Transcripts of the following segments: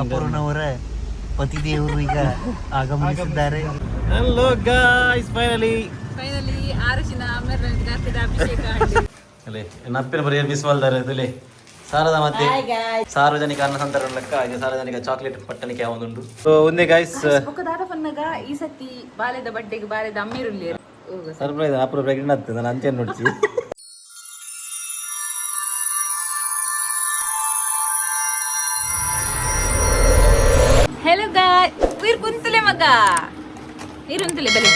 ಅಪೂರ್ಣವರೇ ಪತಿದೇವರು ಈಗ ಆಗಮಿಸಿದ್ದಾರೆ. Hello guys, finally ಆರುಷಿನ ಅಮರನಾಥದ ಅಭಿಷೇಕ ಅಲ್ಲೇ ನಪ್ಪಿನ ಬರೀ ಬಿಸ್ವಾಲ್ದಾರೆ ಅದಲ್ಲಿ ಸಾರದ ಮತ್ತೆ ಸಾರ್ವಜನಿಕ ಅನ್ನ ಸಂತರಣ ಲೆಕ್ಕ ಹಾಗೆ ಸಾರ್ವಜನಿಕ ಚಾಕ್ಲೇಟ್ ಪಟ್ಟಣಿಕೆ ಯಾವೊಂದುಂಟು ಒಂದೇ ಗಾಯ್ಸ್ ಬೊಕ್ಕದಾದ ಪನ್ನಗ ಈ ಸತಿ ಬಾಲೆದ ಬಡ್ಡೆಗೆ ಬಾಲೆದ ಅಮ್ಮಿರುಲ್ಲಿ ಸರ್ಪ್ರೈಸ್ ಅಪರ ಪ್ರೆಗ್ನೆಂಟ್ ಆಗ್ತದೆ ನಾನು ಅಂಚೆ ನೋಡ್ತಿ. ಹೆಲೋ ಗಾಯ್ಸ್, ವೀರ್ ಕುಂತಲೆ ಮಗ ನೀರುಂತಲೆ ಬಲೆ.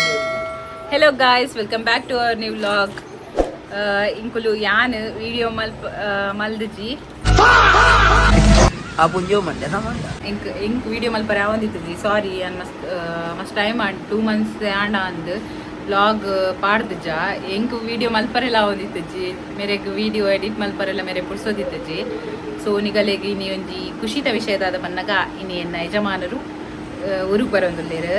Hello guys, welcome back to our new vlog. ಇಂಕುಲು ಯಾನ್ ವಿಡಿಯೋ ಮಲ್ದಜಿ ಇಂಕ್ ವಿಡಿಯೋ ಮಲ್ಪರ ಯಾವಂದಿತ್ತಜಿ. ಸಾರಿ ಅನ್ ಮಸ್ಟ್ ಟೈಮ್ ಆಂಡ್ 2 months ಆಂಡ ಅಂದ್ ವ್ಲಾಗ್ ಪಾಡ್ದಜ ಎಂಕ್ ವಿಡಿಯೋ ಮಲ್ಪರೆಲ್ಲ ಆವಂದಿತ್ತಜಿ. ಮೇರೆಗ್ ವಿಡಿಯೋ ಎಡಿಟ್ ಮಲ್ಪರೆಲ್ಲ ಮೇರೆ ಪುಡ್ಸೋದಿತ್ತಜಿ. ಸೊ ನಿಗಲೆಗೆ ಇನಿ ಒಂಜಿ ಖುಷಿತ ವಿಷಯದಾದ ಬನ್ನಗ ಇನಿ ಎನ್ನ ಯಜಮಾನರು ಊರಿಗೆ ಬರೋಂದುಲ್ಲೇರು.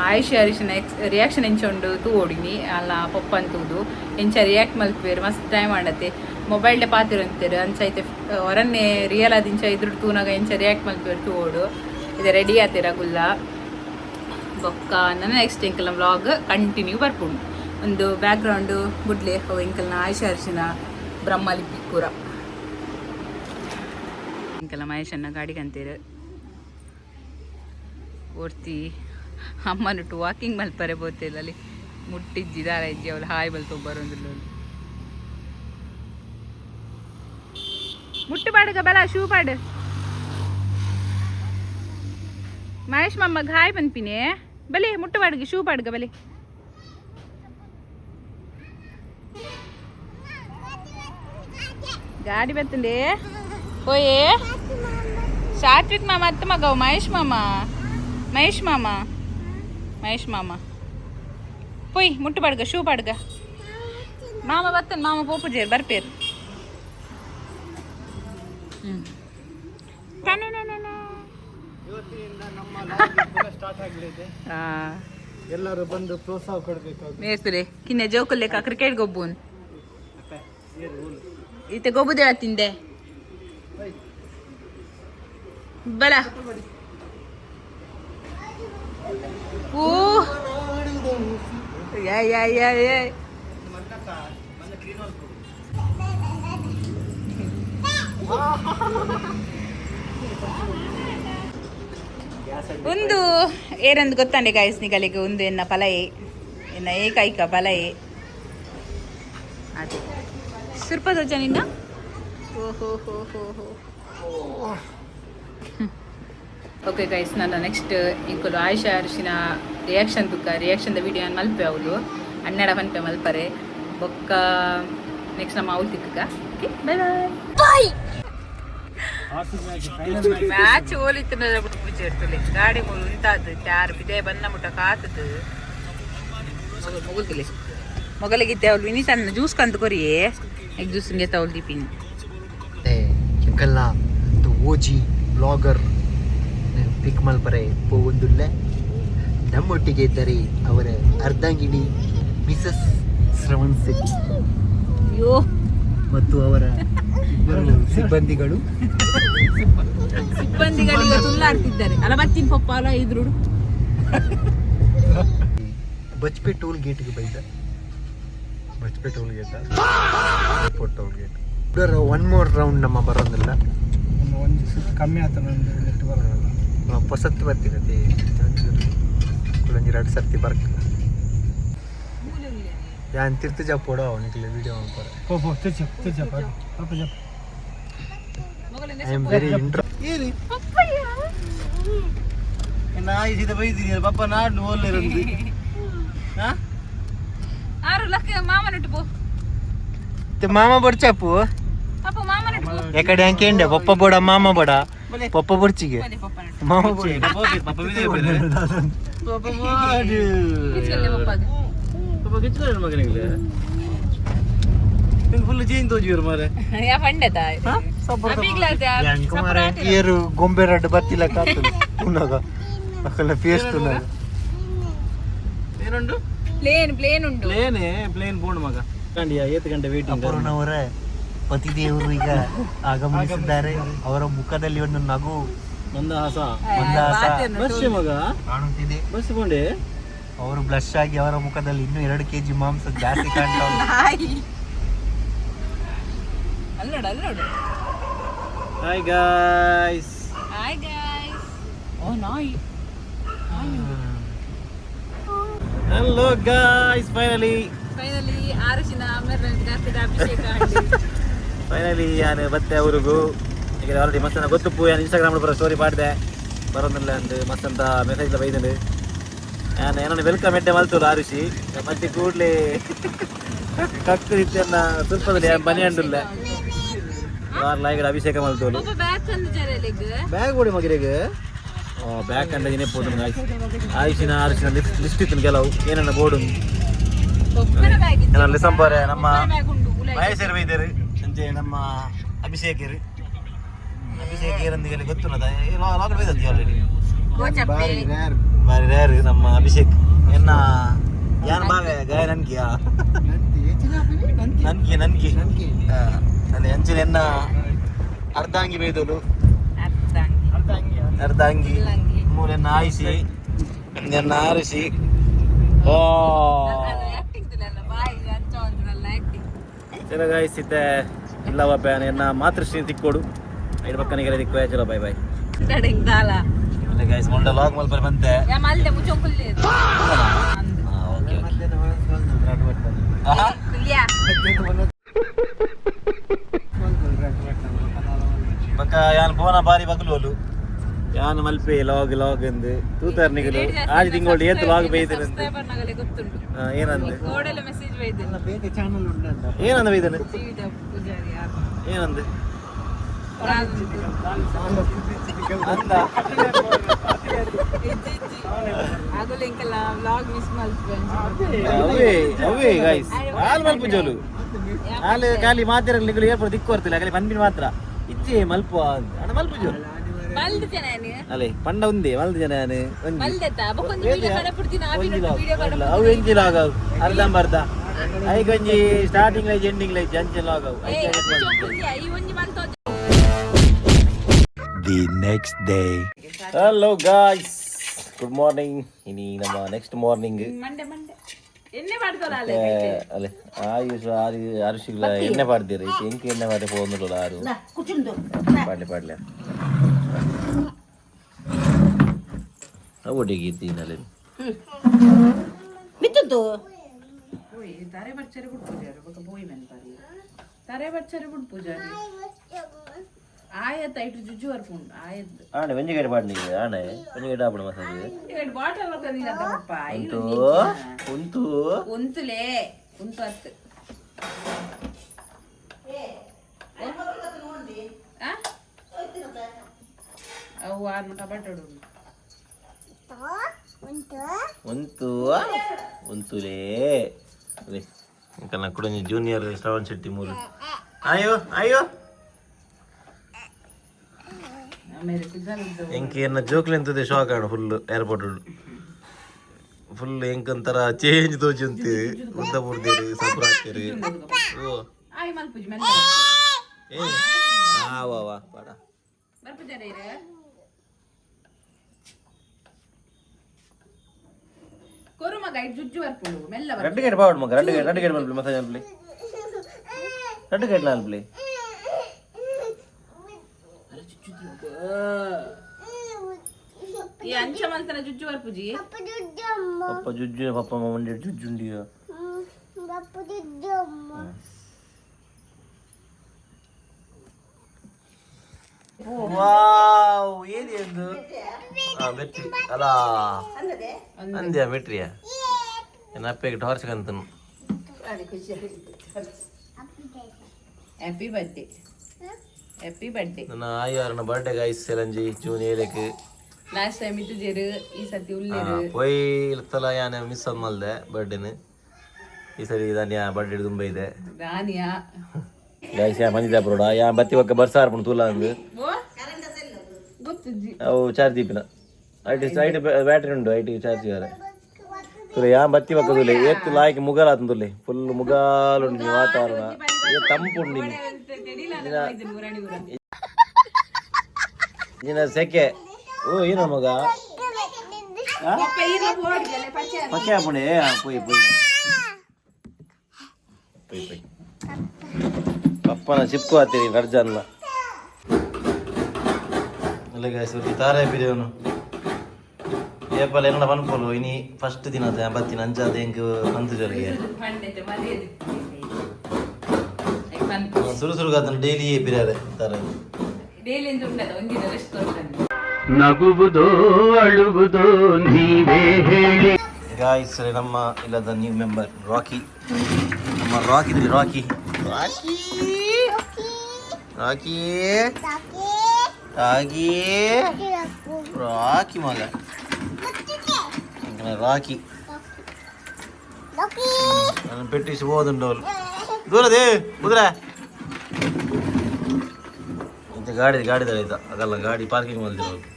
ಆಯುಷ್ ಹರೀಶನ ರಿಯಾಕ್ಷನ್ ಎಂಚೊಂಡು ತೂ ಓಡಿನಿ ಅಲ್ಲ ಪಪ್ಪ ಅಂತೂದು ಎಂಚ ರಿಯಾಕ್ಟ್ ಮಲ್ಪೇರು ಮಸ್ತ್ ಟೈಮ್ ಆಡತ್ತೆ. ಮೊಬೈಲ್ಡೆ ಪಾತಿರಂತೇರು ಅಂಚೈತೆ ಹೊರನ್ನೇ ರಿಯಲ್ ಆದ ಇಂಚ ಇದ್ರು ತೂನಾಗ ಎಂಚ ರಿಯಾಕ್ಟ್ ಮಲ್ಪೇರು ತೂ ಓಡು ಇದು ರೆಡಿ ಆತೀರ ಗುಲ್ಲ ಬೊಕ್ಕ. ನನ್ನ ನೆಕ್ಸ್ಟ್ ಎಂಕಲ್ನ ವ್ಲಾಗ್ ಕಂಟಿನ್ಯೂ ಬರ್ಪುಂಡು. ಒಂದು ಬ್ಯಾಕ್ಗ್ರೌಂಡು ಬುಡ್ಲೆ ಎಂಕಲ್ನ ಆಯುಷ್ ಹರೀಶನ ಬ್ರಹ್ಮಲಿಪಿ ಕೂರ ಎಂಕಲ್ನ ಮಹೇಶನ್ನ ಗಾಡಿಗೆ ಅಂತೀರು ಓಡ್ತಿ ಅಮ್ಮನುಟ್ಟು ವಾಕಿಂಗ್ ಮಲ್ಪರೆ ಬೋತಿಲ್ಲ ಅಲ್ಲಿ ಮುಟ್ಟಿಜ್ಜಿ ದಾರ ಇಜ್ಜಿ ಅವಳು ಹಾಯ್ ಬಲ್ ತೊಂಬರೊಂದಿಲ್ಲ ಮುಟ್ಟು ಪಾಡುಗ ಬಲ ಶೂ ಪಾಡು ಮಹೇಶ್ ಮಮ್ಮಗ್ ಹಾಯ್ ಬಂದ್ಪಿನಿ ಬಲೆ ಮುಟ್ಟು ಪಾಡುಗೆ ಶೂ ಪಾಡುಗ ಬಲೆ. ಗಾಡಿ ಬರ್ತಂಡೆ ಓಯೇ ಸಾತ್ವಿಕ್ ಮಾಮ ಅತ್ತ ಮಗವು ಮಹೇಶ್ ಮಾಮ ಪೊಯ್ ಮುಟ್ಟು ಪಾಡ್ಗ ಶೂ ಪಾಡ್ಗ ಮಾಮ ಬತ್ತನ್ ಮಾಮ ಪೋಪುಜೇರ್ ಬರ್ಪೇರು. ಎಲ್ಲರೂ ಬಂದು ಪ್ರೋತ್ಸಾಹ ಕೊಡಬೇಕು. ಮೇಸ್ತುಲೆ ಕಿನ್ನೆ ಜೋಕುಲ್ಲೇಕ ಕ್ರಿಕೆಟ್ ಗೊಬ್ಬುನ್ ಈತೆ ಗೊಬ್ಬುದೇ ತಿಂದೆ ಬಲ ಓ ಒಂದು ಏನಂದು ಗೊತ್ತಂಡೆ ಗಾಯಸ್ ನಿಗಲಿಗೆ ಒಂದು ಎನ್ನ ಫಲಯೇ ಎನ್ನ ಏಕೈಕ ಫಲಯೇ ಅದೇ ಸ್ವಲ್ಪ ಜನಿಂದ ಓಕೆ ಗೈಸ್, ನನ್ನ ನೆಕ್ಸ್ಟ್ ಇಂಕುಲು ಆಯುಷ ಹರೀಶಿನ ರಿಯಾಕ್ಷನ್ ವಿಡಿಯೋ ಮಲ್ಪೆ ಅವಳು ಹನ್ನೆರಡು ಪನ್ಪೆ ಮಲ್ಪರೆ ಬೊಕ್ಕ ನೆಕ್ಸ್ಟ್ ನಮ್ಮ ಅವಳು ತಿಕ್ಕ ಬಾಯ್ ಮ್ಯಾಚ್ ಓಲಿತ್ತು ಬಿಟ್ಟು ಇರ್ತದೆ ಗಾಡಿ ಮುಳು ಉಂಟಾದ ಯಾರು ಬಿದೆ ಬನ್ನ ಮುಟ್ಟ ಕಾತದು ಮುಗುಲ್ತಿಲ್ಲ ಮೊಗಲಿಗಿದ್ದೆ ಅವಳು ವಿನಿ ಸಣ್ಣ ಜ್ಯೂಸ್ ಕಂತು ಕೊರಿಯೇ ಎಗ್ ಜ್ಯೂಸ್ಗೆ ತವಳು ದೀಪಿನಿ ಎಂಕಲ್ನ ಓಜಿ ಬ್ಲಾಗರ್ ಪಿಕ್ ಮಲ್ಪರೆ ಪೋವೊಂದುಲ್ಲೆ ನಮ್ಮೊಟ್ಟಿಗೆ ಇದ್ದರೆ ಅವರ ಅರ್ಧಾಂಗಿನಿ ಮಿಸಸ್ ಶ್ರವಣ್ ಶೆಟ್ಟಿ ಮತ್ತು ಅವರ ಇಬ್ಬರು ಸಿಬ್ಬಂದಿಗಳಿಗೆ ತುಳ್ಳಾಡ್ತಿದ್ದಾರೆ ಅಲ್ಲ ಬಚ್ಚಿನ ಪಪ್ಪ ಅಲ್ಲ ಇದ್ರು ಬಜ್ಪೆ ಟೋಲ್ ಗೇಟ್ಗೆ ಬೈದ Bajpe toll gate airport toll gate one more round ನಮ್ಮ ಬರೋದಿಲ್ಲ ಒಂದು ಸುತ್ತ ಕಮ್ಮಿ ಆತ ನೆಟ್ಟು ಬರೋಲ್ಲ ಹೊಸತ್ತು ಬರ್ತಿರತ್ತೆ ಒಂಜಿ 2 ಸರ್ತಿ ಬರ್ಕ ಯಾನ್ ತಿರ್ತು ಜಪ್ ಓಡೋ ಅವನಿಗೆ ವಿಡಿಯೋ ಮಾಡ್ತಾರೆ ಪೋ ತಿರ್ಚ ಪಾಪ ಜಪ್ ಐ ಆಮ್ ವೆರಿ ಏನಿ ನಾಯಿ ಸೀದಾ ಬೈದಿನಿ ಪಾಪ ನಾಡು ಓಲ್ಲೇರಂದು ಹಾ ಆರು ಲಕ್ಕ ಮಾಮನಟ್ಟು ಪೋ ते मामा बडचापू ಪಾಪ ಮಾಮನಟ್ಟು ಪೋ एकडे अंकेंडे पप्पा बडा मामा बडा पप्पा बडचिगे मामा बडे ಪಪ್ಪ ವಿಡಿಯೋ ಬೇರೆ ಪಪ್ಪ ಮಾಡು ಕಿಚ್ಕಲ್ಲೆ ಪಪ್ಪಗೆ ಪಪ್ಪ ಕಿಚ್ಕಲ್ಲ ಮಗನಿಗೆ ನಿಂಗೆ ಫುಲ್ ಚೇಂಜ್ ತೋಜಿರು ಮಾರೆ ಯಾ ಫಂಡೆ ತಾಯ್ ಅಬಿಗ್ಲಾದ ಮಾರೆ ಏರು ಗೊಂಬೆ ರಡ್ ಬತ್ತಿಲ್ಲ ಕಾತು ಉನಗ ಅಕಲ್ಲ ಪೇಸ್ಟ್ ಉನಗ ಏನುಂಡು ಪ್ಲೇನ್ ಉಂಟು ಪ್ಲೇನ್ ಬೋಂಡ್ ಮಗ ಕಂಡಿಯಾ 8 ಗಂಟೆ ವೇಟಿಂಗ್ ಅಪೂರ್ಣವರೇ ಪತಿದೇವರು ಈಗ ಆಗಮಿಸಿದ್ದಾರೆ. ಅವರ ಮುಖದಲ್ಲಿ ಒಂದು ನಗು ಮಂದಹಾಸ ಮಗ ಕಾಣುತ್ತಿದೆ. ಬಸ್ಕೊಂಡೆ ಅವರು ಬ್ಲಶ್ ಆಗಿ ಅವರ ಮುಖದಲ್ಲಿ ಇನ್ನೂ 2 kg ಮಾಂಸ ಜಾಸ್ತಿ ಕಾಣ್ತಾ ಉಂಟು. Hi guys. Hello guys. Finally ಆರುಷಿನ ಅಭಿಷೇಕ ಫೈನಲಿ ನಾನು ಬತ್ತೆ ಅವ್ರಿಗೂ ಈಗ ಆಲ್ರೆಡಿ ಮಸ್ತ್ ಗೊತ್ತು ನಾನು ಇನ್ಸ್ಟಾಗ್ರಾಮ್ ಬರೋ ಸ್ಟೋರಿ ಮಾಡಿದೆ ಬರೋದಿಲ್ಲ ಅಂದು ಮಸ್ತಂತ ಮೆಸೇಜ್ ಬೈದನು ನಾನು ಏನೋ ವೆಲ್ಕಮ್ ಎಡ್ಡೆ ಮಲ್ತೋದು ಆರುಷಿ ಮತ್ತೆ ಕೂಡಲೇ ಕಕ್ಕು ರೀತಿಯನ್ನ ಸ್ವಲ್ಪದಲ್ಲಿ ಬನಿ ಅಂಡಿಲ್ಲ ಈಗ ಅಭಿಷೇಕ ಮಲ್ತೋಳು ಬ್ಯಾಗ್ ಓಡಿ ಮಗಿರಿಗೆ ಬ್ಯಾಗ್ ಕಂಡ ಏನೇ ಪೋದು ಆಯುಷಿನ ಆರುಷಿನ ಲಿಸ್ಟ್ ಇತ್ತು ಕೆಲವು ಏನನ್ನ ಬೋರ್ಡು ಏನಲ್ಲಿ ಸಂಪಾರೆ ನಮ್ಮ ಮಹೇಶ್ವರ ವೈದ್ಯರು ಸಂಜೆ ನಮ್ಮ ಅಭಿಷೇಕರು ಅಭಿಷೇಕರೊಂದಿಗೆ ಗೊತ್ತು ಲಾಗ್ ಬೈದದ್ದು ಆಲ್ರೆಡಿ ಬಾರಿ ರೇರ್ ನಮ್ಮ ಅಭಿಷೇಕ್ ಎನ್ನ ಯಾನ್ ಭಾಗ ಗಾಯ ನನ್ಕಿಯಾ ನನ್ಕಿ ಅಲ್ಲಿ ಅಂಚಿನ ಎನ್ನ ಅರ್ಧಾಂಗಿ ಬೈದೋಳು ಅರ್ಧಾಂಗಿ ಮೂರೆನ್ನ ಆಯಿಸಿ ಎನ್ನ ಆರಿಸಿ ಓ ಚಲೋ ಗಾಯ್ಸ್ ಇದ್ದೆ ಇಲ್ಲವ ಪ್ಯಾನ್ ಎನ್ನ ಮಾತೃಶ್ರೀ ತಿಕ್ಕೋಡು ಐದು ಪಕ್ಕನಿಗೆಲ್ಲ ತಿಕ್ಕೋ ಚಲೋ ಬೈ ಬೈ ಅಲ್ಲೇ ಗಾಯ್ಸ್ ಮೊಂಡ ಲಾಗ್ ಮಲ್ಪರ್ ಬಂತೆ ಪಕ್ಕ ಯಾನ್ ಪೋನ ಬಾರಿ ಬಗ್ಲೋಲು ಯಾನ್ ಮಲ್ಪೆ ಲಾಗ್ ಎಂದು ತೂತಾರ್ ನಿಗಲು ಆಜ್ ತಿಂಗಳು ಏತ್ ಲಾಗ್ ಬೈದಿನ ಏನಂದ ಏನಂದ ಬೈದನ ಏನಂದ ಅವೇ ಗೈಸ್ ಹಾಲು ಮಲ್ಪ ಜೋಲು ಹಾಲು ಖಾಲಿ ಮಾತಿರಲ್ಲ ನಿಗಳು ಏರ್ಪಡ ದಿಕ್ಕು ಬರ್ತಿಲ್ಲ ಖಾಲಿ ಬಂದ್ಬಿಟ್ಟು ಮಾತ್ರ ಇಚ್ಚೆ ಮಲ್ಪ ಅಣ್ಣ ಮಲ್ಪ ಜೋಲು ಅಲ್ಲೇ ಪಂಡ ಉಂದೆ ಮಲ್ದ ಜನ ಅವು ಎಂಜಿಲ್ ಆಗವು ಅರ್ಧಂಬರ್ಧ ಐಗೊಂಜಿ ಸ್ಟಾರ್ಟಿಂಗ್ ಲೈಜ್ ಎಂಡಿಂಗ್ ಲೈಜ್ ಅಂಚೆಲ್ಲ ಆಗವು The next day. Hello guys, good morning. ini nama next morning ಅಲ್ಲೇ ಆರುಷಿಗಳ ಎಣ್ಣೆ ಪಾಡ್ದಿರಿ ಎಂಕೆ ಎಣ್ಣೆ ಮಾಡಿ ಹೋಗುದಿಲ್ಲ ಆರು ಪಾಡ್ಲೆ ಒಟ್ಟಿಗೆ ಆಯತ್ ಐಟು ಜುಜ್ಜು ವರ್ಪುಂಡು ಆಯತ್ ಆನೆ ವೆಂಜಿಗೇಟ್ ಪಾಡ್ಲಿ ಆನೆ ವೆಂಜಿಗೇಟ್ ಆಪಣ ಮಸಾಜ್ ಬಾಟಲ್ ವರ್ಕದಿಲ್ಲ ತಪ್ಪ ಉಂತು ಉಂತುಲೇ ಉಂತು ಅತ್ತು ಅವು ಆರ್ನ ಕಬಾಟೋಡು ಉಂತುಲೇ ಕನ್ನ ಕುಡಂಜಿ ಜೂನಿಯರ್ ಶ್ರವಣ್ ಶೆಟ್ಟಿ ಮೂರು ಅಯ್ಯೋ ಎಂಕಿ ಏನ ಜೋಕ್ಲಿ ಅಂತದೆ ಶಾಕ್ ಆಡ ಫುಲ್ ಏರ್ಪೋರ್ಟ್ ಫುಲ್ ಎಂಕಂತರ ಚೇಂಜ್ ತೋಚಂತಿ ಉದ್ದ ಪುರ್ದಿರಿ ಸಪುರ ಹಾಕ್ತಿರಿ ಓ ಏ ವಾ ಪಾಡ ரெண்டு கேட் பாவட் மக ரெண்டு கேட் மல்ப்ளி மசாஜ் மல்ப்ளி ரெண்டு கேட் நால்ப்ளி ಈ ಅಂಚ ಮಂತನ ಜುಜ್ಜು ವರ್ಪುಜಿ ಪಪ್ಪ ಜುಜ್ಜು ಪಪ್ಪ ಮಂಡಿ ಜುಜ್ಜುಂಡಿಯ ವಾವ್ ಏದಿ ಎಂದು ಬೆಟ್ರಿ ಅಲ್ಲ ಅಂದ್ಯಾ ಬೆಟ್ರಿಯ ನನ್ನ ಅಪ್ಪಗೆ ಟಾರ್ಚ್ ಕಂತನು ಹ್ಯಾಪಿ ಬರ್ಡೇ ನನ್ನ ಆಯ್ಯಾರನ ಬರ್ಡೇ ಗಾಯ್ಸ್ ಸೆಲಂಜಿ ಜೂನ್ 7 ಲಾಸ್ಟ್ ಟೈಮ್ ಇತ್ತು ಜೇರು ಈ ಸತಿ ಉಳ್ಳೇರು ಪೋಯ್ ತಲ ಯಾನೆ ಮಿಸ್ ಆದ್ ಮಲ್ದೆ ಬರ್ಡೇನೆ ಈ ಸರಿ ದಾನಿಯ ಬರ್ಡೇ ತುಂಬ ಇದೆ ದಾನಿಯ ಗಾಯ್ಸ್ ಯಾ ಮಂಜಿದ ಬ್ರೋಡ ಯಾ ಬತ್ತಿ ಒಕ್ಕ ಬರ್ಸಾರ್ ಪುಣ ತೂಲ ಅಂದು ಗೊತ್ತುಜ್ಜಿ ಅವು ಚಾರ್ಜ್ ದೀಪಿನ ಐಟಿ ಬ್ಯಾಟ್ರಿ ಉಂಡು ಐಟಿ ಚಾರ್ಜ್ ಯಾರೆ ತುಲೆ ಯಾ ಬತ್ತಿ ಒಕ್ಕ ತುಲೆ ಏತ್ತು ಲಾಯ್ಕೆ ಮುಗಾಲ ಆತನ ತುಲೆ ಫುಲ್ ಮುಗಾಲು ಉಂಡು ವಾತಾವರಣ ತಂಪು ಉಂಡು ನಿನ್ನ ಸೆಕೆ ಓ ಏನು ಮಗ ಪಕ್ಕೆ ಹಾಪುಣೆ ಪೊಯ್ ಪೊಯ್ ಪೊಯ್ ಪೊಯ್ ಪಪ್ಪನ ಚಿಪ್ಕು ಹಾಕ್ತೀರಿ ನಡ್ಜಲ್ಲ ಅಲ್ಲಿಗೆ ಸುದ್ದಿ ತಾರೆ ಬಿರಿಯವನು ಏಪಲ್ ಎಲ್ಲ ಪನ್ಪೋಲು ಇನಿ ಫಸ್ಟ್ ದಿನ ಬತ್ತಿನ ಅಂಚಾದ ಹೆಂಗೆ ಬಂತು ಜೊತೆಗೆ ಸುರು ಸುರುಗಾತನ ಡೈಲಿ ಬಿರಿಯಾರೆ ತಾರೆ ನಗುವುದೋ ಅಳುವುದೋ ನೀವೇ ಹೇಳಿ. ಗಾಯ್ಸ್ ನಮ್ಮ ಇಲ್ಲದ ನ್ಯೂ ಮೆಂಬರ್ ರಾಕಿ ನಮ್ಮ ರಾಕಿ ರಾಕಿ ರಾಕಿ ರಾಕಿ ರಾಕಿ ರಾಕಿ ಮಗ ರಾಕಿ ನಾನು ಪೆಟ್ಟಿಸಿ ಹೋದುಂಡು ಅವಳು ದೂರದೇ ಕುದುರೆ ಇಂಥ ಗಾಡಿ ಆಯ್ತಾ ಆಗಲ್ಲ ಗಾಡಿ ಪಾರ್ಕಿಂಗ್ ಮಾಡ್ದಿರೋದು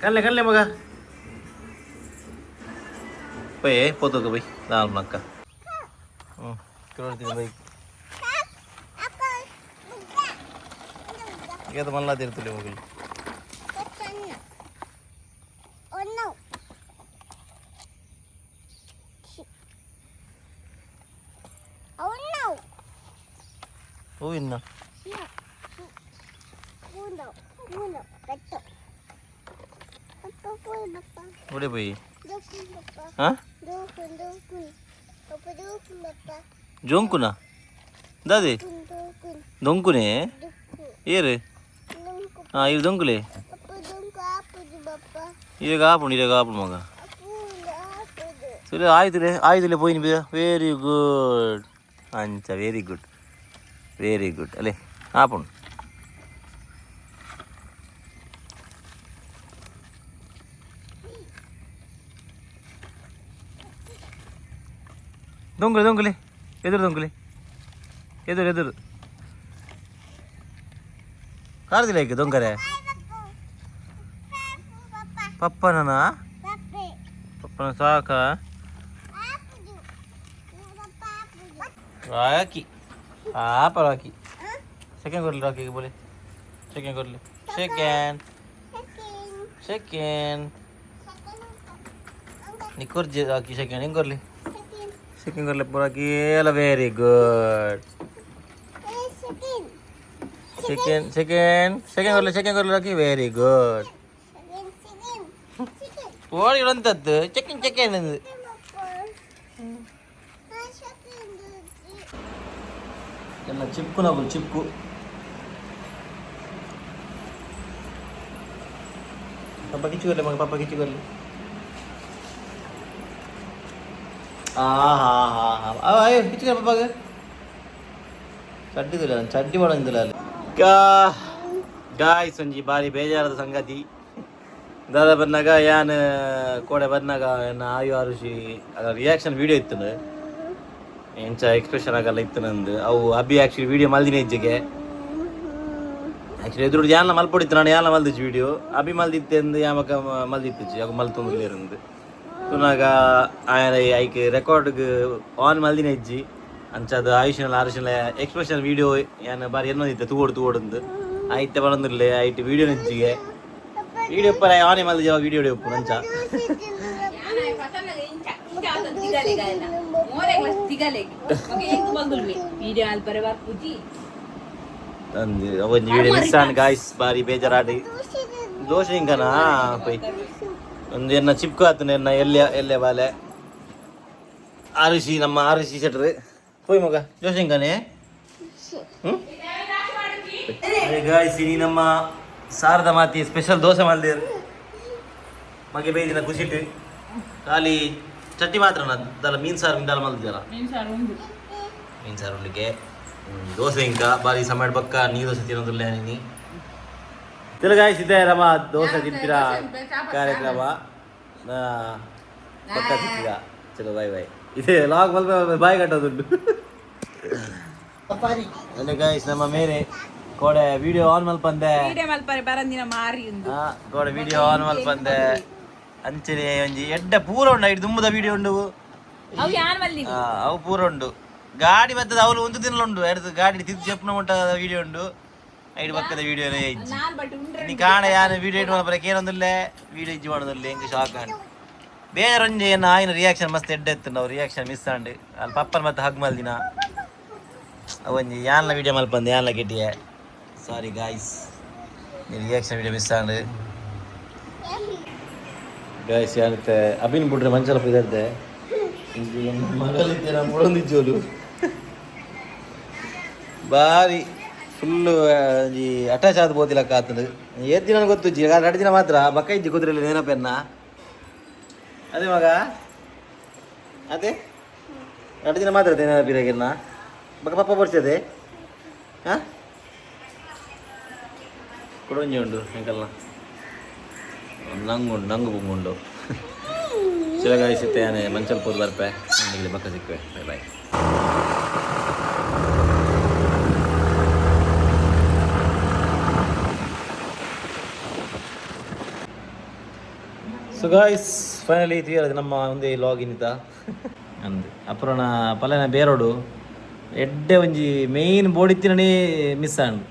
ಕಲ್ಲೆ ಮಗ ಬೈ ಪೋತೋಕ ಬೈ ನಾನು ನಕ್ಕ ಕೇಳ್ತೀನಿ ಬೈ ಈಗ ಮಲ್ಲ ತಿರ್ತಿಲ್ಲ ಹೋಗಲಿ ಹೂ ಇನ್ನ ಒಡೆ ಬೈ ಹಾಂ ಜೋಂಕುನ ದಾದಿ ದೊಂಕುನೆ ಏರು ಹಾಂ ಇದು ದೊಂಕುಲೆ ಈಗ ಆಪುಣು ಮಗ ಸರಿ ಆಯ್ತುಲೆ ಪೋಯಿನಿ ವೆರಿ ಗುಡ್ ಅಂಚ ವೆರಿ ಗುಡ್ ಅಲ್ಲೇ ಆಪುಣು ದೊಂಗುಲೆ ಎದುರು ಕಾಡ್ದಿಲ್ಲ ಈಗ ದೊಂಗರೆ ಪಪ್ಪನ ಸಾಕ ರಾಕಿ ರಾಕಿ ಸೆಕೆಂಡ್ ಕೊಡ್ಲಿ ರಾಕಿಗೆ ಬೋಲೆ ಸೆಕೆಂಡ್ ಕೊಡ್ಲಿ ಸೆಕೆಂಡ್ ನೀ ಕೊರ್ಜಿ ರಾಕಿ ಸೆಕೆಂಡ್ ಹೆಂಗೆ ಕೊಡ್ಲಿ ಸೆಕೆಂಡ್ ಕೊಡ್ಲಿ ರಾಕಿ ಎಲ್ಲ ವೆರಿ ಗುಡ್ ಸೆಕೆಂಡ್ ಕೊಡ್ಲಿ ರಾಕಿ ವೆರಿ ಗುಡ್ ಓಡಿ ಅಂತದ್ದು ಚೆಕೆನ್ ಎಲ್ಲ ಚಿಪ್ಕು ಪಪ್ಪ ಕಿಚ್ಚುಗರ್ಲಿ ಮಗ ಪಪ್ಪ ಕಿಚ್ಚುಗರ್ಲಿ ಅಯ್ಯೋ ಕಿಚ್ಚುಗರ್ ಪಪ್ಪಾಗ ಚಡ್ಡಿ ಮಾಡೋದಿಲ್ಲ ಅಲ್ಲಿ ಗಾಯ್ ಸಂಜಿ ಭಾರಿ ಬೇಜಾರದ ಸಂಗತಿ ದಾದ ಬಂದಾಗ ಯಾನ್ ಕೋಡೆ ಬಂದಾಗ ಏನು ಆರುಷಿ ಅದರ ರಿಯಾಕ್ಷನ್ ವೀಡಿಯೋ ಇತ್ತು ಎಂಚ ಎಕ್ಸ್ಪ್ರೆಷನ್ ಆಗಲ್ಲ ಇತ್ತು ನಂದು ಅವು ಅಬ್ಬಿ ಆ್ಯಕ್ಚುಲಿ ವೀಡಿಯೋ ಮಲ್ದಿನ ಇಜ್ಜಿಗೆ ಆ್ಯಕ್ಚುಲಿ ಎದುರು ಯಾನ ಮಲ್ಪೊಡಿತ್ತು ನಾನು ಯಾನ ಮಲ್ದಿಚ್ಚು ವೀಡಿಯೋ ಅಬ್ಬಿ ಮಲ್ದಿತ್ತೆ ಅಂದು ಯಾಮಕ ಮಲ್ದಿತ್ತು ಅವು ಮಲ್ತೊಂದಿರಂದು ತುನಾಗ ಐಕೆ ರೆಕಾರ್ಡ್ಗೆ ಆನ್ ಮಲ್ದಿನ ಇಜ್ಜಿ ಅಂಚದು ಆರುಷಿನ ಎಕ್ಸ್ಪ್ರೆಷನ್ ವೀಡಿಯೋ ಏನು ಬಾರಿ ಏನೊಂದಿತ್ತು ತೂಗೋಡು ಆಯ್ತೆ ಬರೋದಿಲ್ಲ ಆಯ್ತು ವೀಡಿಯೋ ಇಜ್ಜಿಗೆ ವೀಡಿಯೋ ಪರ ಆನೆ ಮಲ್ದಿ ಜಾವ ವೀಡಿಯೋ ಉಪ್ಪು ನಂಚ ಒಂಜಿ ವೀಡಿಯೋ ಮಿಸ್ ಆನ್ ಗಾಯ್ಸ್ ಬಾರಿ ಬೇಜಾರಾಡಿ ದೋಷ ಇಂಕನಾ ಪೈ ಒಂದು ಎನ್ನ ಚಿಪ್ಕು ಆತನ ಎನ್ನ ಎಲ್ಲೆ ಬಾಲೆ ನಮ್ಮ ಆರುಷಿ ಶೆಟ್ರು ಪೋಯ್ ಮಗ ದೋಷ ಇಂಕನೇ ಗಾಯ್ಸ್ ಇನಿ ನಮ್ಮ ಸಾರದ ಮಾತಿ ಸ್ಪೆಷಲ್ ದೋಸೆ ಮಲ್ದಿರು ಮಗೆ ಬೇಯ್ದಿನ ಖುಷಿಟ್ಟು ಖಾಲಿ ಚಟ್ನಿ ಮಾತ್ರ ಅದಲ್ಲ ಮೀನು ಸಾರು ಮಿಂಡಾಲ ಮಲ್ದಿದ್ದಲ್ಲ ಮೀನು ಸಾರು ಉಳ್ಳಿಗೆ ದೋಸೆ ಇಂಕ ಬಾರಿ ಸಮಯ ಪಕ್ಕ ನೀ ದೋಸೆ ತಿನ್ನೋದಿಲ್ಲ ನೀನು ತಿರುಗಾಯಿಸಿದ್ದೆ ರಮ ದೋಸೆ ತಿಂತೀರ ಕಾರ್ಯಕ್ರಮ ಪಕ್ಕ ತಿಂತೀರ ಚಲೋ ಬಾಯ್ ಇದೇ ಲಾಗ್ ಮಲ್ಪ ಬಾಯಿ ಕಟ್ಟೋದುಂಟು ಗಾಯ್ಸ್ ನಮ್ಮ ಮೇಲೆ ಕೋಡೆ ವಿಡಿಯೋ ಆನ್ ಮಲ್ಪಂದೆ ಕೋಡೆ ವಿಡಿಯೋ ಆನ್ ಮಲ್ಪಂದೆ ಅಂಚನೆ ಒಂಜಿ ಎಡ್ಡೆ ಪೂರ ಉಂಡು ಐದು ದುಂಬದ ವಿಡಿಯೋ ಉಂಡು ಅವು ಪೂರ ಉಂಡು ಗಾಡಿ ಬರ್ತದೆ ಅವಳು ಒಂದು ದಿನ ಉಂಡು ಎರಡು ಗಾಡಿ ತಿದ್ದು ಚೆಪ್ಪನ ಉಂಟ ವಿಡಿಯೋ ಉಂಡು ಐದು ಪಕ್ಕದ ವಿಡಿಯೋನೇ ಇಜ್ಜಿ ನೀ ಕಾಣ ಯಾರು ವಿಡಿಯೋ ಇಟ್ಟು ಬರಕ್ಕೆ ಏನೊಂದಿಲ್ಲ ವಿಡಿಯೋ ಇಜ್ಜಿ ಮಾಡೋದಿಲ್ಲ ಹೆಂಗೆ ಶಾಕ್ ಆಗಿ ಬೇರೊಂದು ಏನು ಆಯ್ನ ರಿಯಾಕ್ಷನ್ ಮಸ್ತ್ ಎಡ್ಡೆತ್ತು ನಾವು ರಿಯಾಕ್ಷನ್ ಮಿಸ್ ಆಂಡು ಅಲ್ಲಿ ಪಪ್ಪನ ಮತ್ತೆ ಹಗ್ ಮಲ್ದಿನ ಅವೊಂದು ಯಾನ್ಲ ವಿಡಿಯೋ ಮಲ್ಪಂದು ಯಾನ್ಲ ಕೆಟ್ಟಿಯ ಸಾರಿ ಗಾಯ್ಸ್ ನೀ ರಿಯಾಕ್ಷನ್ ವಿಡಿಯೋ ಮಿಸ್ ಆಂಡು ಗಾಯ್ಸ್ ಯಾನತ್ತೆ ಅಭಿನ್ ಬಿಟ್ರೆ ಮಂಚಲಪ್ಪ ಇದದ್ದೆ ಮಗಳಿದ್ದೆ ನಮ್ಮ ಮುಳೊಂದಿಜ್ಜೋಲು ಬಾರಿ ಫುಲ್ಲು ಈ ಅಟ್ಯಾಚ್ ಆದ ಬೋದಿಲಕ್ಕ ಆತದು ಏತ್ ದಿನ ಗೊತ್ತು ಜಿ 2 ದಿನ ಮಾತ್ರ ಬಕ್ಕ ಇಜ್ಜಿ ಕುದುರೆಯಲ್ಲಿ ನೆನಪೆನ್ನ ಅದೇ ಮಗ ಅದೇ 2 ದಿನ ಮಾತ್ರ ನೆನಪಿರಾಗಿನ್ನ ಬಕ್ಕ ಪಪ್ಪ ಬರ್ಸದೆ ಹಾಂ ಕೊಡೊಂಜಿ ಉಂಡು ಎಂಕಲ್ನ ನಂಗುಂಡು ನಂಗು ಬುಂಗುಂಡು ಚಿಲಗಾಯಿ ಸಿಗ್ತೇನೆ ಮಂಚಲ್ ಪೋದು ಬರ್ಪೆ ಇಲ್ಲಿ ಬಕ್ಕ ಸಿಕ್ಕವೆ ಬಾಯ್ ಬಾಯ್ ಸೊ ಗಾಯ್ಸ್ ಫೈನಲಿ ತೀರದು ನಮ್ಮ ಒಂದೇ ಲಾಗಿನ್ ಇತ್ತ ಅಂದು ಅಪುರಣ ಪಲನ ಬೇರೋಡು ಎಡ್ಡೆ ಒಂಜಿ ಮೇಯ್ನ್ ಬೋಡಿತ್ತಿನೇ ಮಿಸ್ ಆಂಡು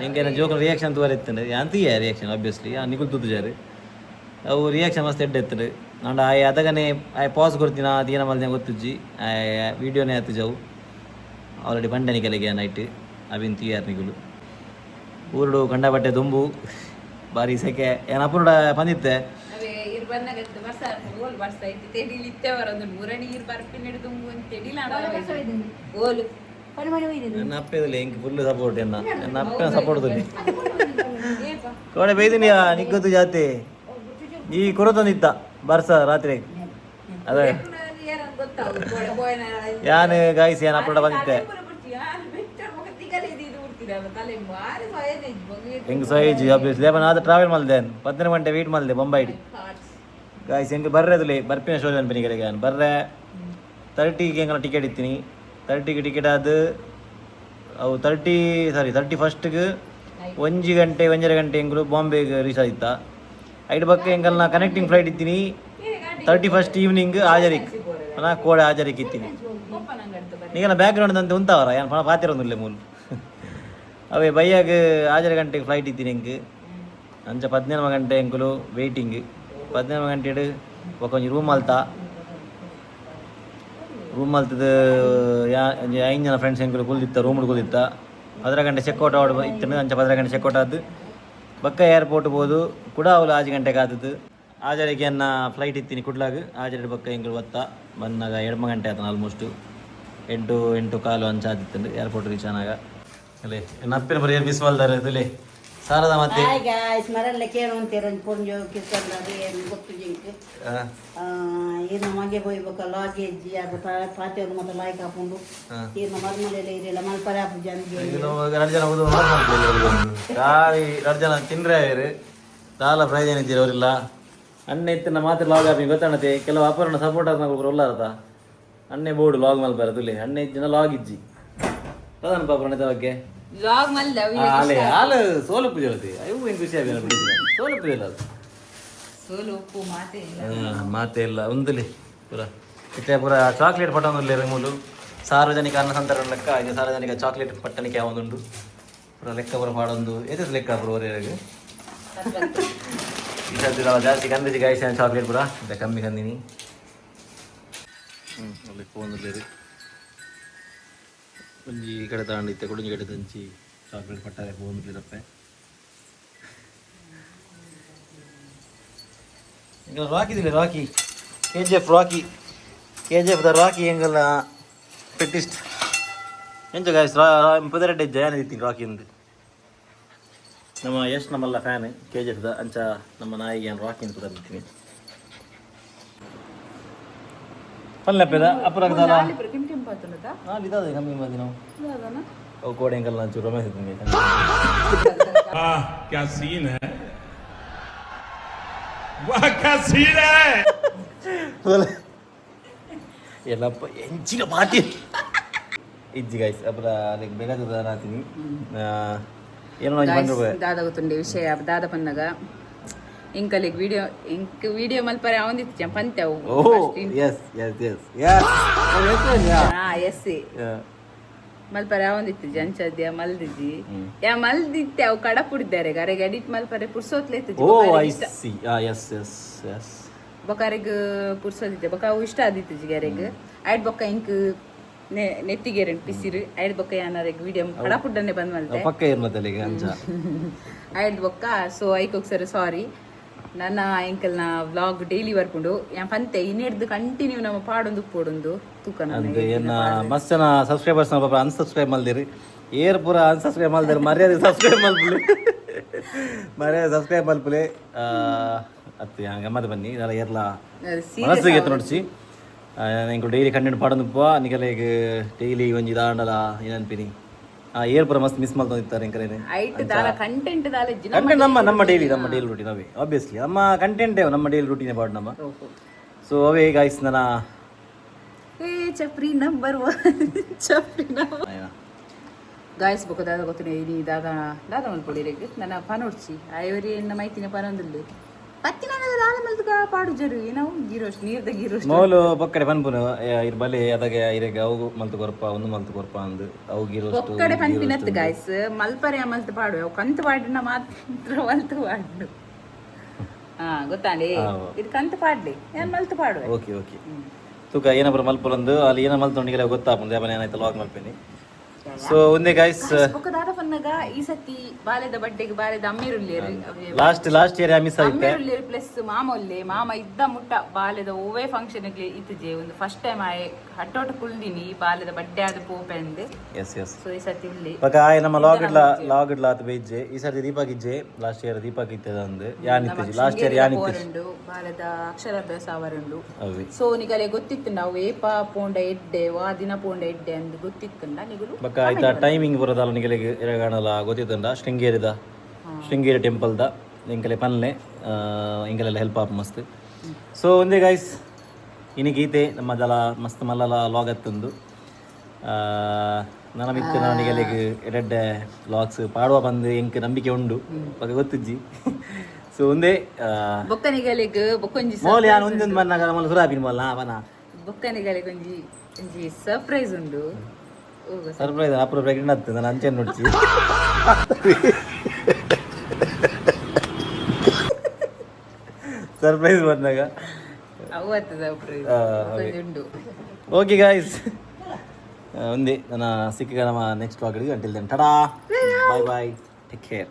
ಹೆಂಗೆ ಜೋಕಲ್ ರಿಯಾಕ್ಷನ್ ತೋರಿತ್ತಂಡು ಅಂತೀಯ ರಿಯಾಕ್ಷನ್ ಆಬ್ವಿಯಸ್ಲಿ ನಿಗುಲ್ ತುದ್ದುಜಾರು ಅವು ರಿಯಾಕ್ಷನ್ ಮಸ್ತ್ ಎಡ್ಡೆ ಎತ್ತಡು ನಂಡು ಆಯ್ ಅದಗನೆ ಆಯ್ ಪಾಸ್ ಕೊಡ್ತೀನಿ ಅದು ಏನ ಮಲ್ದೆ ಗೊತ್ತುಜ್ಜಿ ವೀಡಿಯೋನೇ ಆಯ್ತು ಜಾವು ಆಲ್ರೆಡಿ ಬಂಡನಿ ಕೆಲೆಗೆ ನೈಟ್ ಅವಿನ್ ತೀಯಾರ್ ನಿಗುಲು ಊರುಡು ಕಂಡ ಬಟ್ಟೆ ದುಂಬು ಬಾರಿ ಸೆಕೆ ಏನಪ್ಪನೋಡ ಬಂದಿತ್ತೆ ನನ್ನ ಅಪ್ಪದಲ್ಲಿ ಹೆಂಗೆ ಫುಲ್ ಸಪೋರ್ಟ್ ನನ್ನ ಅಪ್ಪನ ಸಪೋರ್ಟ್ ತೊಲಿ ಕೋಡೆ ಬೈದಿನಿಯಾ ನಿಗ್ಗೊತ್ತು ಜಾತಿ ಈ ಕೊರತಂದಿತ್ತ ಬರ್ಸ ರಾತ್ರಿ ಅದೇ ಯಾನು ಗಾಯಿಸಿ ಏನು ಅಪ್ಪನೋಡ ಬಂದಿತ್ತೆ ಹೆಂಗೆ ಸೈಜ್ ಆಬ್ವಿಯಸ್ಲಿ ಅದು ಟ್ರಾವೆಲ್ ಮಲ್ದೆ 12 ಗಂಟೆ ವೆಯ್ಟ್ ಮಲ್ದೆ ಬೊಂಬೈಡಿ ಗಾಯ್ಸ್ ಹೆಂಗೆ ಬರ್ರೆ ಅದಲ್ಲಿ ಬರ್ಪಿನ ಶೋ ಅನ್ಪನಿಗೆ ಬರ್ರೆ 30ಗೆ ಹೆಂಗೆ ಟಿಕೆಟ್ ಇತ್ತೀನಿ 30ಗೆ ಟಿಕೆಟ್ ಅದು ಅವು 31ಗೆ 1 ಗಂಟೆ 1.5 ಗಂಟೆ ಹೆಂಗಲು ಬಾಂಬೆಗೆ ರೀಚ್ ಆದಿತ್ತ ಐದು ಬಕ್ಕ ಹೆಂಗಲ್ ನಾ ಕನೆಕ್ಟಿಂಗ್ ಫ್ಲೈಟ್ ಇತ್ತೀನಿ 31st ಈವ್ನಿಂಗ್ ಹಾಜರಿಕ್ ನಾ ಕೋಡೆ ಹಾಜರಿಕ್ ಇತ್ತೀನಿ ಈಗ ಬ್ಯಾಕ್ ಗ್ರೌಂಡ್ ಅಂತ ಉಂತಾವರ ಏನು ಪಣ ಪಾತಿರೊಂದಿಲ್ಲ ಮೂಲ ಅವೇ ಬೈಯಾಗ 6 ಗಂಟೆಗೆ ಫ್ಲೈಟ್ ಇತ್ತೀನಿ ಹೆಂಗೆ ಅಂಚ 14 ಗಂಟೆ ಹೆಂಕಲು ವೆಯ್ಟಿಂಗ್ 14 ಗಂಟೆ ಒಂಜಿ ರೂಮ್ ಮಲ್ತದು 5 ಜನ ಫ್ರೆಂಡ್ಸ್ ಹೆಂಕಲು ಕುಲ್ದಿತ್ತ ರೂಮ್ ಕುಲ್ದಿತ್ತ 10 ಗಂಟೆ ಚೆಕ್ಔಟ್ ಆಡ್ ಇತ್ತು ಅಂಚ 10 ಗಂಟೆ ಚೆಕ್ಔಟ್ ಆದ್ದು ಬಕ್ಕ ಏರ್ಪೋರ್ಟ್ ಬೋದು ಕೂಡ ಅವಳು 6 ಗಂಟೆಗೆ ಆದದ್ದು ಆಜರಿಗೆ ಅನ್ನ ಫ್ಲೈಟ್ ಇತ್ತೀನಿ ಕುಡ್ಲಾಗ ಆಜರೆ ಬಕ್ಕ ಹೆಂಗೆ ಒತ್ತ ಬಂದಾಗ 2 ಗಂಟೆ ಆತನ ಆಲ್ಮೋಸ್ಟು 8 ಕಾಲು ಅಂಚ ಆದಿತ್ತು ಏರ್ಪೋರ್ಟ್ ರೀಚ್ ಆನಾಗ ಅಲ್ಲೇ ನಪ್ಪಿನ ಬರೀ ಮಿಸ್ ಮಾಡ್ತಾರೆ ಅದಲ್ಲಿ ಸಾರದ ಮತ್ತೆ ಮರಲ್ಲ ಕೇಳುವಂತೀರ ಪೊಂಜು ಕಿತ್ತಂದ ಏನು ಗೊತ್ತು ಜಿಂಕ್ ಏನು ಮಗೆ ಹೋಯ್ಬೇಕ ಲಾಗೇಜ್ ಅದು ಪಾತೆ ಮತ್ತೆ ಲಾಯ್ಕ್ ಹಾಕೊಂಡು ಏನು ಮರ್ಮಲೆಲ್ಲ ಇರಲಿಲ್ಲ ಮಲ್ಪರೆ ಹಾಪು ಜನ 2 ಜನ ಓದು ಗಾಳಿ 2 ಜನ ತಿಂದ್ರೆ ಸಾಲ ಪ್ರಯೋಜನ ಇದ್ದೀರಿ ಅವರಿಲ್ಲ ಅಣ್ಣೆ ಇತ್ತಿನ ಮಾತ್ರ ಲಾಗ್ ಹಾಕಿ ಗೊತ್ತಾಣತೆ ಕೆಲವು ಅಪರಣ ಸಪೋರ್ಟ್ ಆದ ಒಲ್ಲಾರದ ಅಣ್ಣೆ ಬೋರ್ಡು ಲಾಗ್ ಮಲ್ಪಾರ ತುಲಿ ಅಣ್ಣೆ ಜನ ಲಾಗ್ ಇಜ್ಜಿ ಅದನ್ನ ಪಾಪಣ ಬಗ್ಗೆ ಲಾಗ್ ಮಲ್ದ ಹಾಲೆ ಹಾಲು ಸೋಲು ಪೂಜೆ ಹೇಳ್ತಿ ಅಯ್ಯೋ ಹೆಂಗೆ ಖುಷಿ ಆಗಿ ಸೋಲು ಪೂಜೆ ಇಲ್ಲ ಅದು ಸೋಲು ಉಪ್ಪು ಮಾತೆ ಇಲ್ಲ ಮಾತೇ ಇಲ್ಲ ಒಂದಲ್ಲಿ ಪೂರ ಇತ್ತೆ ಪೂರ ಚಾಕ್ಲೇಟ್ ಪಟ್ಟೊಂದಿಲ್ಲ ಮೂಲು ಸಾರ್ವಜನಿಕ ಅನ್ನ ಸಂತರಣ ಲೆಕ್ಕ ಇದು ಸಾರ್ವಜನಿಕ ಚಾಕ್ಲೇಟ್ ಪಟ್ಟಣಿಕೆ ಯಾವೊಂದುಂಡು ಪೂರ ಲೆಕ್ಕ ಪೂರ ಪಾಡೊಂದು ಎದ್ದು ಲೆಕ್ಕ ಪೂರ ಓರಿಯಾಗ ಈ ಸರ್ತಿ ನಾವು ಜಾಸ್ತಿ ಕಂದಿಸಿ ಗಾಯಿಸಿ ಚಾಕ್ಲೇಟ್ ಪೂರ ಮತ್ತೆ ಕಮ್ಮಿ ಕಂದಿನಿ ಲೆಕ್ಕ ಒಂದಿಲ್ಲ ಒಂಜಿ ಕಡೆ ತಗೊಂಡಿತ್ತೆ ಕುಡುಂಜಿ ಕಡೆ ತಂಚಿ ಚಾಕ್ಲೇಟ್ ಪಟ್ಟಾರೆ ಹೋಗ್ಲಿರಪ್ಪೆ ಎಂಗಲ್ಲ ರಾಕಿ ಇದಿಲ್ಲ ರಾಕಿ KGF ರಾಕಿ KGF ದ ರಾಕಿ ಎಂಗಲ್ಲ ಫಿಟ್ಟಿಸ್ಟ್ ಎಂಚ ಗಾಯ್ಸ್ ಪುದರೆಡ್ಡೆ ಜಯನ ಇತ್ತೀನಿ ರಾಕಿ ಎಂದು ನಮ್ಮ ಯಶ್ ನಮ್ಮಲ್ಲ ಫ್ಯಾನ್ KGF ದ ಅಂಚ ನಮ್ಮ ನಾಯಿಗೆ ಏನು ರಾಕಿ ಅಂತ ತಂದಿದ್ದೀನಿ ಪಲ್ಲೆಪ್ಪದ ಅಪರಾಗದಲ್ಲ ಇದಾದೆ ಕಮ್ಮಿ ಮಂದಿ ನಾವು ಅವು ಕೋಡೆ ಹೆಂಗಲ್ಲ ಒಂಚೂರು ರಮೇಶ್ ಇದ್ದೀನಿ क्या सीन है वाह क्या सीन है ಎಲ್ಲಪ್ಪ ಎಂಚಿನ ಪಾಟಿ ಇಜ್ಜಿ ಗಾಯ್ಸ್ ಅಪರ ಅದಕ್ಕೆ ಬೇಕಾದ ನಾತೀನಿ ಏನೋ ₹1 ದಾದ ಗೊತ್ತುಂಡೆ ವಿಷಯ ದಾದ ಪಂದಾಗ ಇಂಕಲಿಗೆ ವಿಡಿಯೋ ಮಲ್ಪರೆ ಅವಂದಿತ್ತು ಪಂತೆವು oh yes yes yes yes yes ಮಲ್ಪರೆ ಅವಂದಿತ್ತು ಜಂಚದ್ಯ ಮಲ್ದಿಜಿ ಯಾ ಮಲ್ದಿತ್ತೆ ಅವು ಕಡ ಪುಡಿದ್ದಾರೆ ಗರೆಗೆ ಎಡಿಟ್ ಮಲ್ಪರೆ ಪುರ್ಸೋತ್ಲೇತು oh I see yes yes yes ಬೊಕಾರೆಗ್ ಪುರ್ಸೋದಿತ್ತೆ ಬೊಕ ಅವು ಇಷ್ಟ ಆದಿತ್ತು ಜಿಗಾರೆಗ್ ಐಡ್ ಬೊಕ್ಕ ಇಂಕ್ ನೆತ್ತಿಗೆ ಎರಡು ಪಿಸಿರು ಐಡ್ ಬೊಕ್ಕ ಯಾನಾರೆಗ್ ವಿಡಿಯೋ ಕಡ ಪುಡ್ಡನ್ನೇ ಬಂದ್ ಮಲ್ತೆ ಪಕ್ಕ ಇರ್ಮತ್ತಲ್ಲಿಗೆ ಅಂಚ ಐಡ್ ಬೊಕ್ಕ ಸೊ ಐಕೋಕ್ಸರಿ ಸಾರಿ ನನ್ನ ಎಂಕಲ್ನ ವ್ಲಾಗ್ ಡೈಲಿ ಬರ್ಕೊಂಡು ಯಾ ಪಂತೆ ಇನ್ನಿಡ್ದು ಕಂಟಿನ್ಯೂ ನಮ್ಮ ಪಾಡೊಂದು ಪೋಡೊಂದು ತೂಕ ಅಂತೆ ಏನ ಮಸ್ತ್ ಜನ ಸಬ್ಸ್ಕ್ರೈಬರ್ಸ್ ಪಾಪ ಅನ್ಸಬ್ಸ್ಕ್ರೈಬ್ ಮಲ್ದಿರಿ ಏರ್ ಪೂರ ಅನ್ಸಬ್ಸ್ಕ್ರೈಬ್ ಮಲ್ದಿರಿ ಮರ್ಯಾದೆ ಸಬ್ಸ್ಕ್ರೈಬ್ ಮಲ್ಪುಲೆ ಮರ್ಯಾದೆ ಸಬ್ಸ್ಕ್ರೈಬ್ ಮಲ್ಪುಲೆ ಅತ್ತೆ ಗಮ್ಮತ್ ಬನ್ನಿ ಇದೆಲ್ಲ ಏರ್ಲ ಮನಸ್ಸಿಗೆ ಎತ್ತು ನೋಡಿಸಿ ಇಂಕು ಡೈಲಿ ಕಂಟೆಂಟ್ ಪಾಡೊಂದು ಪೋ ನಿಗಲ ಈಗ ಡೈಲಿ ಒಂಜಿ ದಾಂಡಲ ಏನನ್ಪಿನಿ ಏರ್ ಪೂರ ಮಸ್ತ್ ಮಿಸ್ ಮಾಡ್ತಿರ್ತಾರೆ ಇಂಕಲೇನೆ ಐಟ್ ದಾಲ ಕಂಟೆಂಟ್ ದಾಲ ಜಿನ ಕಂಟೆಂಟ್ ನಮ್ಮ ಡೈಲಿ ರೂಟೀನ್ ಅವೇ ಆಬ್ವಿಯಸ್ಲಿ ನಮ್ಮ ಕಂಟೆಂಟ್ ನಮ್ಮ ಡೈಲಿ ರೂಟೀನ್ ಪಾಡು ನಮ್ಮ ಸೊ ಅವೇ ಗಾಯ್ಸ್ ನನ್ನ ಏ chapri number 1 chapri number guys ಬೊಕ ದಾದ ಗೊತ್ತನೆ ಇನಿ ದಾದ ಮಲ್ಪೊಡಿರೆಗ್ ನನ್ನ ಪನೋಡ್ಸಿ ಐವರಿ ಎನ್ನ ಮೈತಿನ ಪನೊಂದುಲ್ಲು ಪತ್ತಿನ ದಾಲ ಮಲ್ತುಗ ಪಾಡು ಜರು ಏನೋ ಗೀರೋಸ್ಟ್ ನೀರ್ದ ಗೀರೋಸ್ಟ್ ಮೋಲು ಬೊಕ್ಕಡೆ ಪನ್ಪುನು ಇರ್ ಬಲೆ ಅದಗೆ ಇರೆಗ ಅವು ಮಲ್ತು ಕೊರ್ಪ ಒಂದು ಮಲ್ತು ಕೊರ್ಪ ಅಂದು ಅವು ಗೀರೋಸ್ಟ್ ಒಕ್ಕಡೆ ಪನ್ಪಿನತ್ ಗಾಯ್ಸ್ ಮಲ್ಪರೆ ಮಲ್ತು ಪಾಡು ಅವು ಕಂತು ಪಾಡಿನ ಮಾತ್ರ ಮಲ್ತು ಪಾಡು ಗೊತ್ತಾಂಡಿ ಇದು ಕಂತು ಪಾಡ್ಲಿ ಏನ್ ಮಲ್ತು ಪಾಡು ಓಕೆ ಓಕೆ ತೂಕ ಏನಪ್ಪ ಮಲ್ಪೊಂದು ಅಲ್ಲಿ ಏನ ಮಲ್ತೊಂಡಿಗೆಲ್ಲ ಗೊತ್ತಾಪುಂಡು ಯಾಪನ ಏನಾಯ್ತು ಲಾಗ್ ಮಲ್ಪೇನಿ ಸೊ ಒಂದೇ ಗಾಯ್ಸ್ ಬೊಕ ದಾದ ಪನ್ನಗ ಈ ಸತಿ ಬಾಲೆದ ಬಡ್ಡೆಗೆ ಬಾಲೆದ ಅಮ್ಮಿರುಲ್ಲೇರು ಲಾಸ್ಟ್ ಇಯರ್ ಮಿಸ್ ಆಯ್ತು ಅಮ್ಮಿರುಲ್ಲೇರು ಪ್ಲಸ್ ಮಾಮ ಒಲ್ಲೆ ಮಾಮ ಇದ್ದ ಮುಟ್ಟ ಬಾಲೆದ ಓವೇ ಫಂಕ್ಷನ್ ಗೆ ಇತ್ತಿಜೆ ಒಂದು ಫಸ್ಟ್ ಟೈಮ್ ಆಯ್ ಹಟ್ಟೋಟ ಕುಲ್ದಿನಿ ಬಾಲೆದ ಬಡ್ಡೆ ಆದ ಪೋಪೆ ಅಂದೆ ಎಸ್ ಎಸ್ ಸೊ ಈ ಸತಿ ಉಳ್ಳಿ ಬಕ ನಮ್ಮ ಲಾಗ್ ಇಡ್ಲ ಆತ ಬೇಜೆ ಈ ಸರ್ತಿ ದೀಪಕ್ ಇಜ್ಜೆ ಲಾಸ್ಟ್ ಇಯರ್ ದೀಪಕ್ ಇತ್ತದ ಅಂದು ಯಾನ್ ಇತ್ತಿಜಿ ಲಾಸ್ಟ್ ಇಯರ್ ಯಾನ್ ಇತ್ತಿಜಿ ಬಾಲೆದ ಅಕ್ಷರಾಭ್ಯಾಸ ಅವರಂಡು ಅವಿ ಸೊ ನಿಗಲೆ ಗೊತ್ತಿತ್ತು ನಾವು ಏಪ ಪೋಂಡ ಎಡ್ಡೆ ದಿನ ಪೋಂಡ ಎಡ್ಡೆ ಅಂದ್ ಗೊತ್ತಿತ್ತಂಡ ನಿಗಲು ಬಕ ಆಯ್ತಾ ಟೈಮಿಂಗ್ ಬರೋದಲ್ಲ ನಿಗಲಿಗೆ ಎರಗಾಣಲ ಗೊತ್ತಿತ್ತಂಡ ಶೃಂಗೇರಿ ಟೆಂಪಲ್ದ ಇಂಕಲೆ ಪನ್ಲೆ ಇಂಕಲೆಲ್ಲ ಹೆಲ್ಪ್ ಆಪ್ ಮಸ್ತ್ ಸೊ ಒಂದೇ ಗೈಸ್ ಇನಿ ಗೀತೆ ನಮ್ಮ ದಲ ಮಸ್ತ್ ಮಲ್ಲಲ ಲಾಗ್ ಹತ್ತೊಂದು ನನ್ನ ಮಿತ್ರ ನಿಗಲಿಗೆ ಎರಡ್ಡೆ ಲಾಗ್ಸ್ ಪಾಡುವ ಬಂದು ಎಂಕ್ ನಂಬಿಕೆ ಉಂಡು ಬಗ್ಗೆ ಗೊತ್ತಿಜ್ಜಿ ಸೊ ಒಂದೇ ಬೊಕ್ಕನಿಗಲಿಗೆ ಬೊಕ್ಕೊಂಜಿ ಮೋಲ್ ಯಾನ್ ಒಂದೊಂದು ಮನ್ನಾಗ ಮಲ್ಲ ಸುರಾಪಿನ ಮಲ್ಲ ಅವನ ಬೊಕ್ಕನಿಗಲಿಗೆ ಒಂಜಿ ಸರ್ಪ್ರೈಸ್ ಉಂಡು ಸರ್ಪ್ರೈಸ್ ಅಪ್ರ ಪ್ರೆಗ್ನೆಂಟ್ ಆಗ್ತದೆ ನಾನು ಅಂಚೆ ನೋಡ್ಸಿ ಸರ್ಪ್ರೈಸ್ ಬಂದಾಗ ಅವತ್ತು ಸರ್ಪ್ರೈಸ್ ಉಂಡು ಓಕೆ ಗಾಯ್ಸ್ ಒಂದೇ ನನ್ನ ಸಿಕ್ಕ ನಮ್ಮ ನೆಕ್ಸ್ಟ್ ವಾಗಡಿಗೆ ಅಂಟಿಲ್ ದೆನ್ ಟಡಾ ಬಾಯ್ ಬಾಯ್ ಟೇಕ್ ಕೇರ್